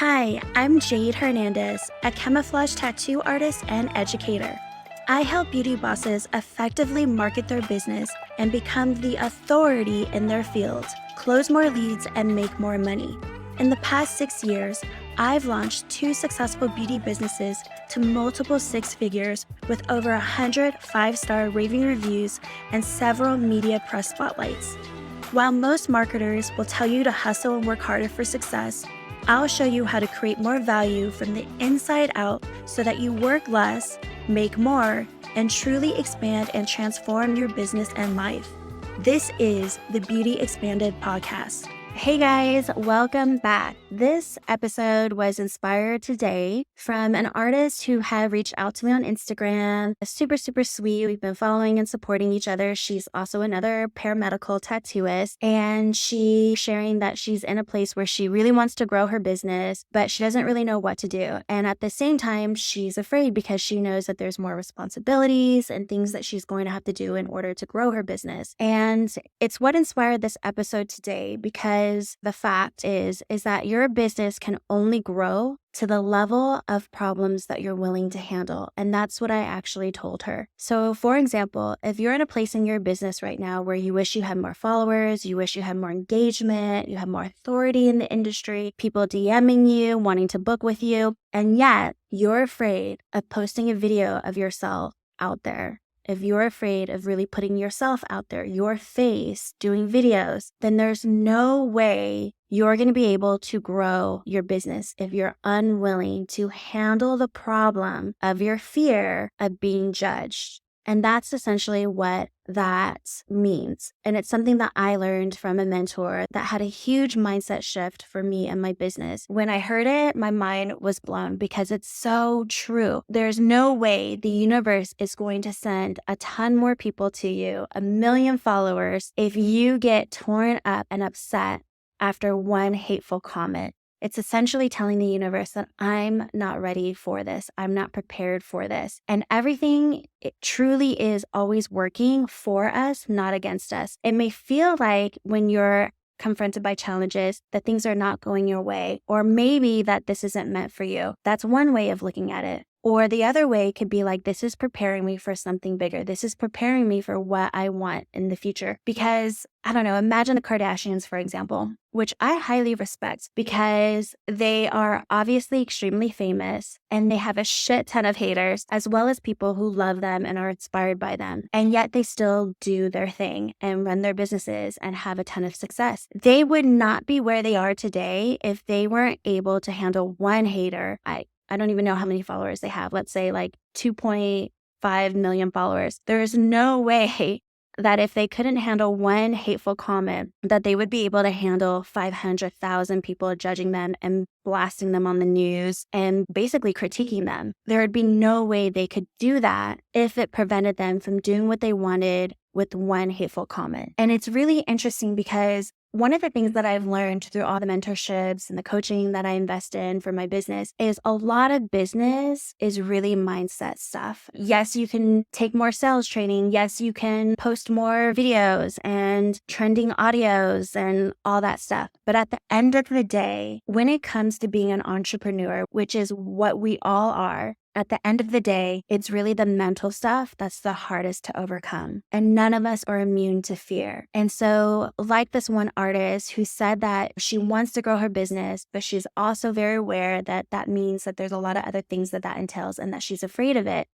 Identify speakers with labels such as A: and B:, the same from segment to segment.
A: Hi, I'm Jade Hernandez, a camouflage tattoo artist and educator. I help beauty bosses effectively market their business and become the authority in their field, close more leads, and make more money. In the past 6 years, I've launched 2 successful beauty businesses to multiple 6 figures with over 100 5-star raving reviews and several media press spotlights. While most marketers will tell you to hustle and work harder for success, I'll show you how to create more value from the inside out so that you work less, make more, and truly expand and transform your business and life. This is the Beauty Expanded podcast. Hey guys, welcome back. This episode was inspired today from an artist who had reached out to me on Instagram. Super sweet. We've been following and supporting each other. She's also another paramedical tattooist, and she's sharing that she's in a place where she really wants to grow her business, but she doesn't really know what to do. And at the same time, she's afraid because she knows that there's more responsibilities and things that she's going to have to do in order to grow her business. And it's what inspired this episode today, because the fact is that your business can only grow to the level of problems that you're willing to handle. And that's what I actually told her. So for example, if you're in a place in your business right now where you wish you had more followers, you wish you had more engagement, you have more authority in the industry, people DMing you, wanting to book with you, and yet you're afraid of posting a video of yourself out there. If you're afraid of really putting yourself out there, your face, doing videos, then there's no way you're going to be able to grow your business if you're unwilling to handle the problem of your fear of being judged. And that's essentially what that means. And it's something that I learned from a mentor that had a huge mindset shift for me and my business. When I heard it, my mind was blown because it's so true. There's no way the universe is going to send a ton more people to you, 1 million followers, if you get torn up and upset after one hateful comment. It's essentially telling the universe that I'm not ready for this. I'm not prepared for this. And everything, it truly is always working for us, not against us. It may feel like when you're confronted by challenges that things are not going your way, or maybe that this isn't meant for you. That's one way of looking at it. Or the other way could be like, this is preparing me for something bigger. This is preparing me for what I want in the future. Because, I don't know, imagine the Kardashians, for example, which I highly respect because they are obviously extremely famous and they have a shit ton of haters, as well as people who love them and are inspired by them. And yet they still do their thing and run their businesses and have a ton of success. They would not be where they are today if they weren't able to handle one hater. I don't even know how many followers they have. Let's say like 2.5 million followers. There's no way that if they couldn't handle one hateful comment, that they would be able to handle 500,000 people judging them and blasting them on the news and basically critiquing them. There would be no way they could do that if it prevented them from doing what they wanted with one hateful comment. And it's really interesting because one of the things that I've learned through all the mentorships and the coaching that I invest in for my business is a lot of business is really mindset stuff. Yes, you can take more sales training. Yes, you can post more videos and trending audios and all that stuff. But at the end of the day, when it comes to being an entrepreneur, which is what we all are, at the end of the day, it's really the mental stuff that's the hardest to overcome. And none of us are immune to fear. And so like this one artist who said that she wants to grow her business, but she's also very aware that that means that there's a lot of other things that entails and that she's afraid of it.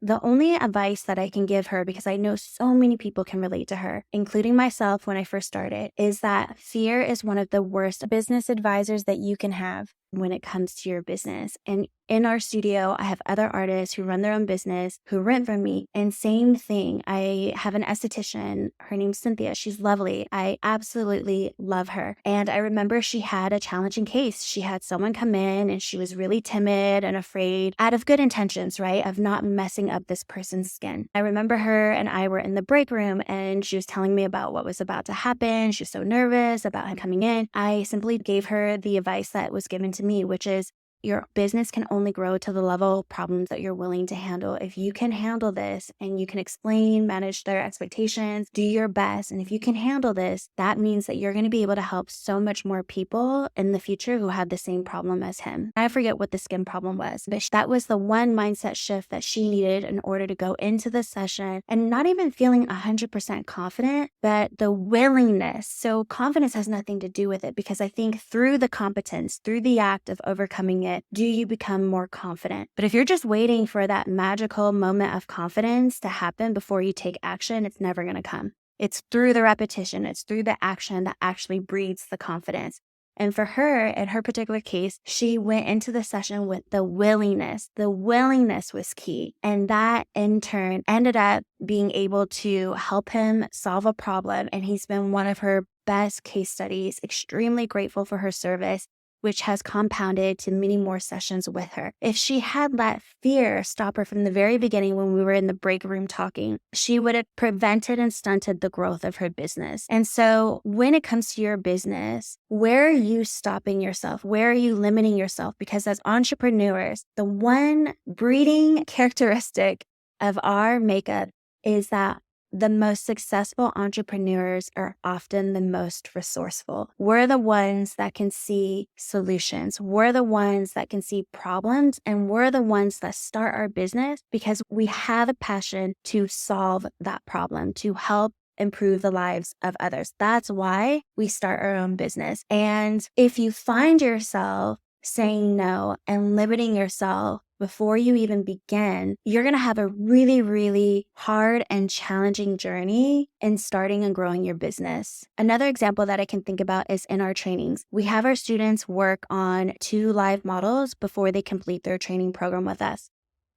A: The only advice that I can give her, because I know so many people can relate to her, including myself when I first started, is that fear is one of the worst business advisors that you can have when it comes to your business. And in our studio, I have other artists who run their own business, who rent from me. And same thing, I have an esthetician. Her name's Cynthia. She's lovely. I absolutely love her. And I remember she had a challenging case. She had someone come in and she was really timid and afraid, out of good intentions, right? Of not messing up this person's skin. I remember her and I were in the break room and she was telling me about what was about to happen. She was so nervous about him coming in. I simply gave her the advice that was given to me, which is your business can only grow to the level of problems that you're willing to handle. If you can handle this and you can explain, manage their expectations, do your best, and if you can handle this, that means that you're going to be able to help so much more people in the future who have the same problem as him. I forget what the skin problem was, but that was the one mindset shift that she needed in order to go into the session and not even feeling 100% confident, but the willingness. So confidence has nothing to do with it, because I think through the competence, through the act of overcoming it, do you become more confident. But if you're just waiting for that magical moment of confidence to happen before you take action, it's never going to come. It's through the repetition, it's through the action that actually breeds the confidence. And for her, in her particular case, she went into the session with the willingness. The willingness was key. And that in turn ended up being able to help him solve a problem. And he's been one of her best case studies, extremely grateful for her service, which has compounded to many more sessions with her. If she had let fear stop her from the very beginning when we were in the break room talking, she would have prevented and stunted the growth of her business. And so when it comes to your business, where are you stopping yourself? Where are you limiting yourself? Because as entrepreneurs, the one breeding characteristic of our makeup is that the most successful entrepreneurs are often the most resourceful. We're the ones that can see solutions. We're the ones that can see problems, and we're the ones that start our business because we have a passion to solve that problem, to help improve the lives of others. That's why we start our own business. And if you find yourself saying no and limiting yourself before you even begin, you're going to have a really, really hard and challenging journey in starting and growing your business. Another example that I can think about is in our trainings. We have our students work on 2 live models before they complete their training program with us.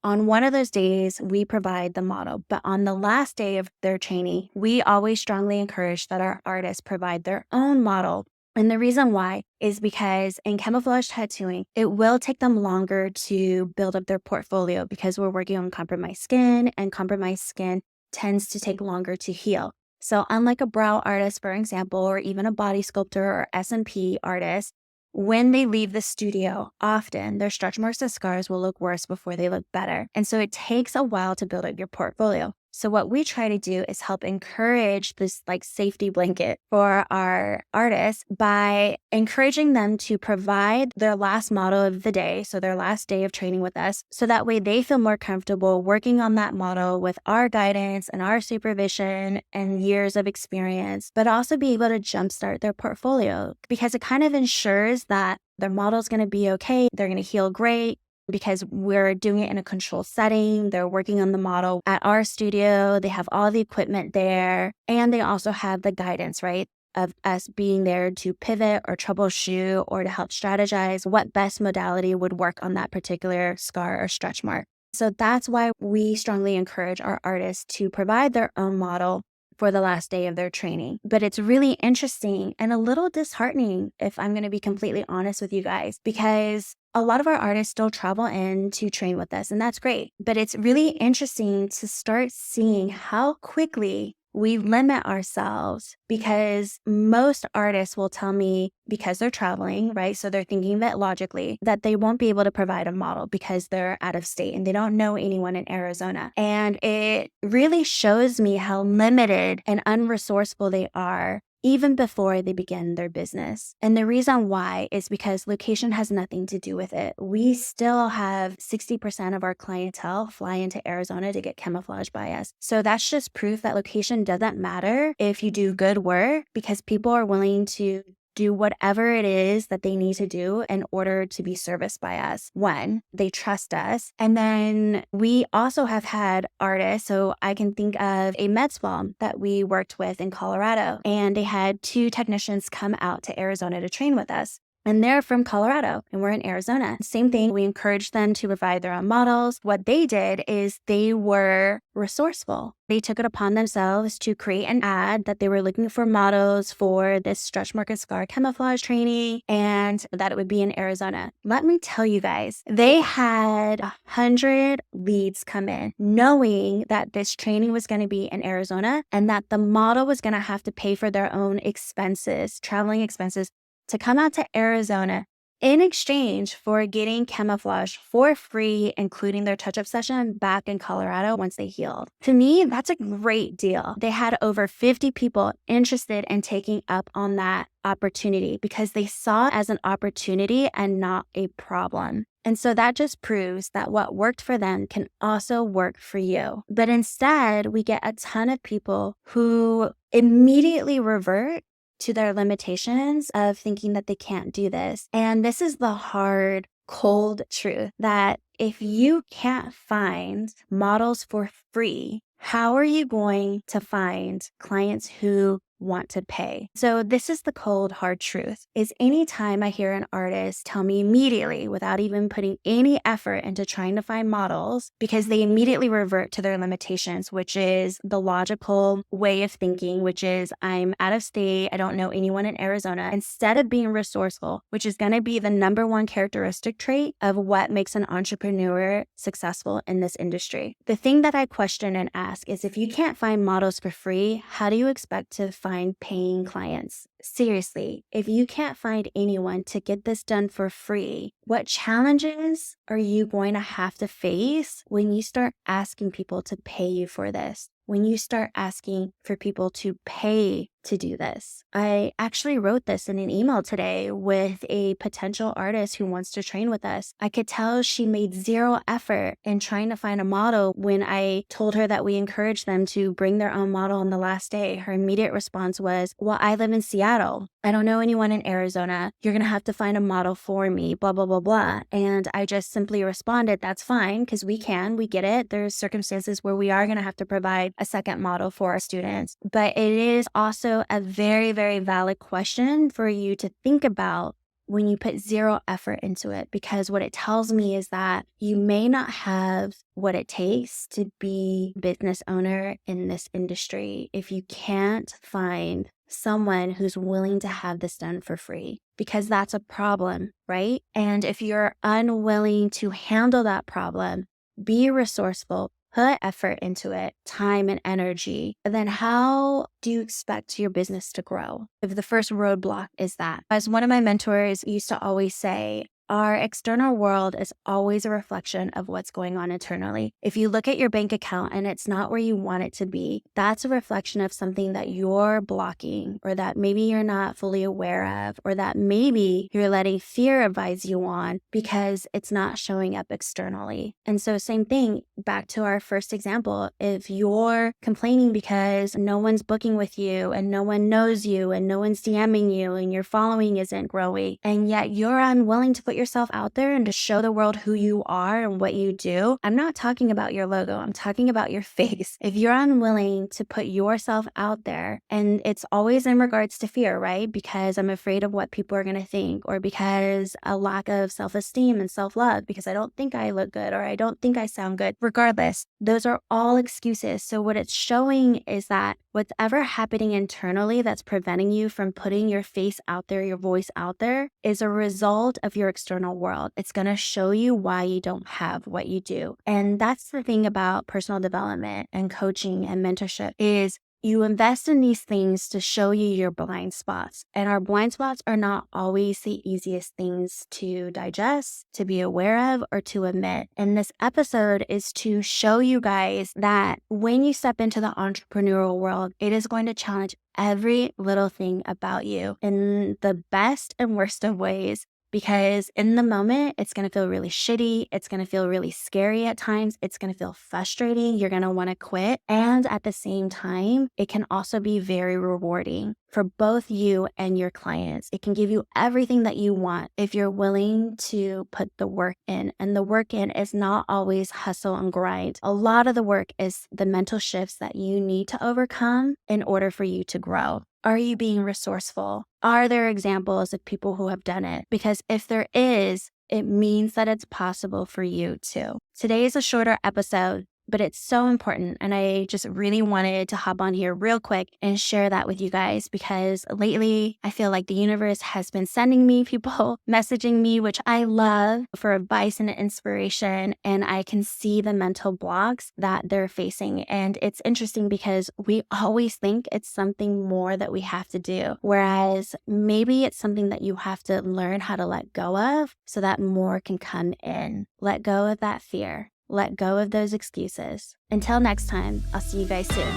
A: On one of those days, we provide the model, but on the last day of their training, we always strongly encourage that our artists provide their own model. And the reason why is because in camouflage tattooing, it will take them longer to build up their portfolio because we're working on compromised skin, and compromised skin tends to take longer to heal. So unlike a brow artist, for example, or even a body sculptor or S&P artist, when they leave the studio, often their stretch marks and scars will look worse before they look better. And so it takes a while to build up your portfolio. So what we try to do is help encourage this safety blanket for our artists by encouraging them to provide their last model of the day, so their last day of training with us, so that way they feel more comfortable working on that model with our guidance and our supervision and years of experience, but also be able to jumpstart their portfolio because it kind of ensures that their model's going to be okay, they're going to heal great, because we're doing it in a controlled setting. They're working on the model at our studio. They have all the equipment there. And they also have the guidance, right, of us being there to pivot or troubleshoot or to help strategize what best modality would work on that particular scar or stretch mark. So that's why we strongly encourage our artists to provide their own model for the last day of their training. But it's really interesting and a little disheartening, if I'm going to be completely honest with you guys, because a lot of our artists still travel in to train with us, and that's great. But it's really interesting to start seeing how quickly we limit ourselves, because most artists will tell me, because they're traveling, right? So they're thinking of it logically, that they won't be able to provide a model because they're out of state and they don't know anyone in Arizona. And it really shows me how limited and unresourceful they are even before they begin their business. And the reason why is because location has nothing to do with it. We still have 60% of our clientele fly into Arizona to get camouflaged by us. So that's just proof that location doesn't matter if you do good work, because people are willing to do whatever it is that they need to do in order to be serviced by us. One, they trust us. And then we also have had artists. So I can think of a med spa that we worked with in Colorado, and they had 2 technicians come out to Arizona to train with us. And they're from Colorado and we're in Arizona. Same thing, we encouraged them to provide their own models. What they did is they were resourceful. They took it upon themselves to create an ad that they were looking for models for this stretch mark and scar camouflage training, and that it would be in Arizona. Let me tell you guys, they had 100 leads come in knowing that this training was going to be in Arizona and that the model was going to have to pay for their own expenses, traveling expenses, to come out to Arizona in exchange for getting Camouflage for free, including their touch-up session back in Colorado once they healed. To me, that's a great deal. They had over 50 people interested in taking up on that opportunity because they saw it as an opportunity and not a problem. And so that just proves that what worked for them can also work for you. But instead, we get a ton of people who immediately revert to their limitations of thinking that they can't do this. And this is the hard, cold truth that if you can't find models for free, how are you going to find clients who want to pay? So this is the cold, hard truth, is anytime I hear an artist tell me immediately, without even putting any effort into trying to find models, because they immediately revert to their limitations, which is the logical way of thinking, which is I'm out of state, I don't know anyone in Arizona, instead of being resourceful, which is going to be the number one characteristic trait of what makes an entrepreneur successful in this industry. The thing that I question and ask is, if you can't find models for free, how do you expect to find paying clients? Seriously, if you can't find anyone to get this done for free, what challenges are you going to have to face when you start asking people to pay you for this? When you start asking for people to pay to do this? I actually wrote this in an email today with a potential artist who wants to train with us. I could tell she made zero effort in trying to find a model when I told her that we encouraged them to bring their own model on the last day. Her immediate response was, well, I live in Seattle. I don't know anyone in Arizona. You're going to have to find a model for me, blah, blah, blah, blah. And I just simply responded, that's fine, because we get it. There's circumstances where we are going to have to provide a second model for our students. But it is also a very, very valid question for you to think about when you put zero effort into it, because what it tells me is that you may not have what it takes to be a business owner in this industry if you can't find someone who's willing to have this done for free, because that's a problem, right? And if you're unwilling to handle that problem, be resourceful, put effort into it, time and energy, then how do you expect your business to grow if the first roadblock is that? As one of my mentors used to always say, our external world is always a reflection of what's going on internally. If you look at your bank account and it's not where you want it to be, that's a reflection of something that you're blocking, or that maybe you're not fully aware of, or that maybe you're letting fear advise you on because it's not showing up externally. And so same thing, back to our first example, if you're complaining because no one's booking with you and no one knows you and no one's DMing you and your following isn't growing, and yet you're unwilling to put yourself out there and to show the world who you are and what you do. I'm not talking about your logo. I'm talking about your face. If you're unwilling to put yourself out there, and it's always in regards to fear, right? Because I'm afraid of what people are going to think, or because a lack of self-esteem and self-love, because I don't think I look good, or I don't think I sound good. Regardless, those are all excuses. So what it's showing is that whatever happening internally that's preventing you from putting your face out there, your voice out there, is a result of your external world. It's going to show you why you don't have what you do. And that's the thing about personal development and coaching and mentorship, is you invest in these things to show you your blind spots. And our blind spots are not always the easiest things to digest, to be aware of, or to admit. And this episode is to show you guys that when you step into the entrepreneurial world, it is going to challenge every little thing about you in the best and worst of ways. Because in the moment, it's going to feel really shitty. It's going to feel really scary at times. It's going to feel frustrating. You're going to want to quit. And at the same time, it can also be very rewarding for both you and your clients. It can give you everything that you want if you're willing to put the work in. And the work in is not always hustle and grind. A lot of the work is the mental shifts that you need to overcome in order for you to grow. Are you being resourceful? Are there examples of people who have done it? Because if there is, it means that it's possible for you too. Today is a shorter episode, but it's so important. And I just really wanted to hop on here real quick and share that with you guys, because lately I feel like the universe has been sending me people messaging me, which I love, for advice and inspiration. And I can see the mental blocks that they're facing. And it's interesting because we always think it's something more that we have to do, whereas maybe it's something that you have to learn how to let go of so that more can come in. Let go of that fear. Let go of those excuses. Until next time, I'll see you guys soon.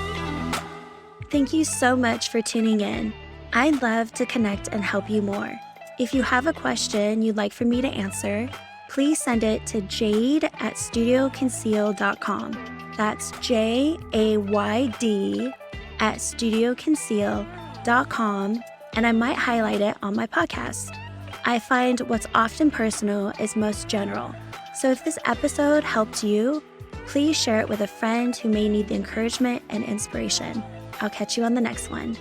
A: Thank you so much for tuning in. I'd love to connect and help you more. If you have a question you'd like for me to answer, please send it to jade@studioconceal.com. That's JAYD@studioconceal.com, and I might highlight it on my podcast. I find what's often personal is most general. So if this episode helped you, please share it with a friend who may need the encouragement and inspiration. I'll catch you on the next one.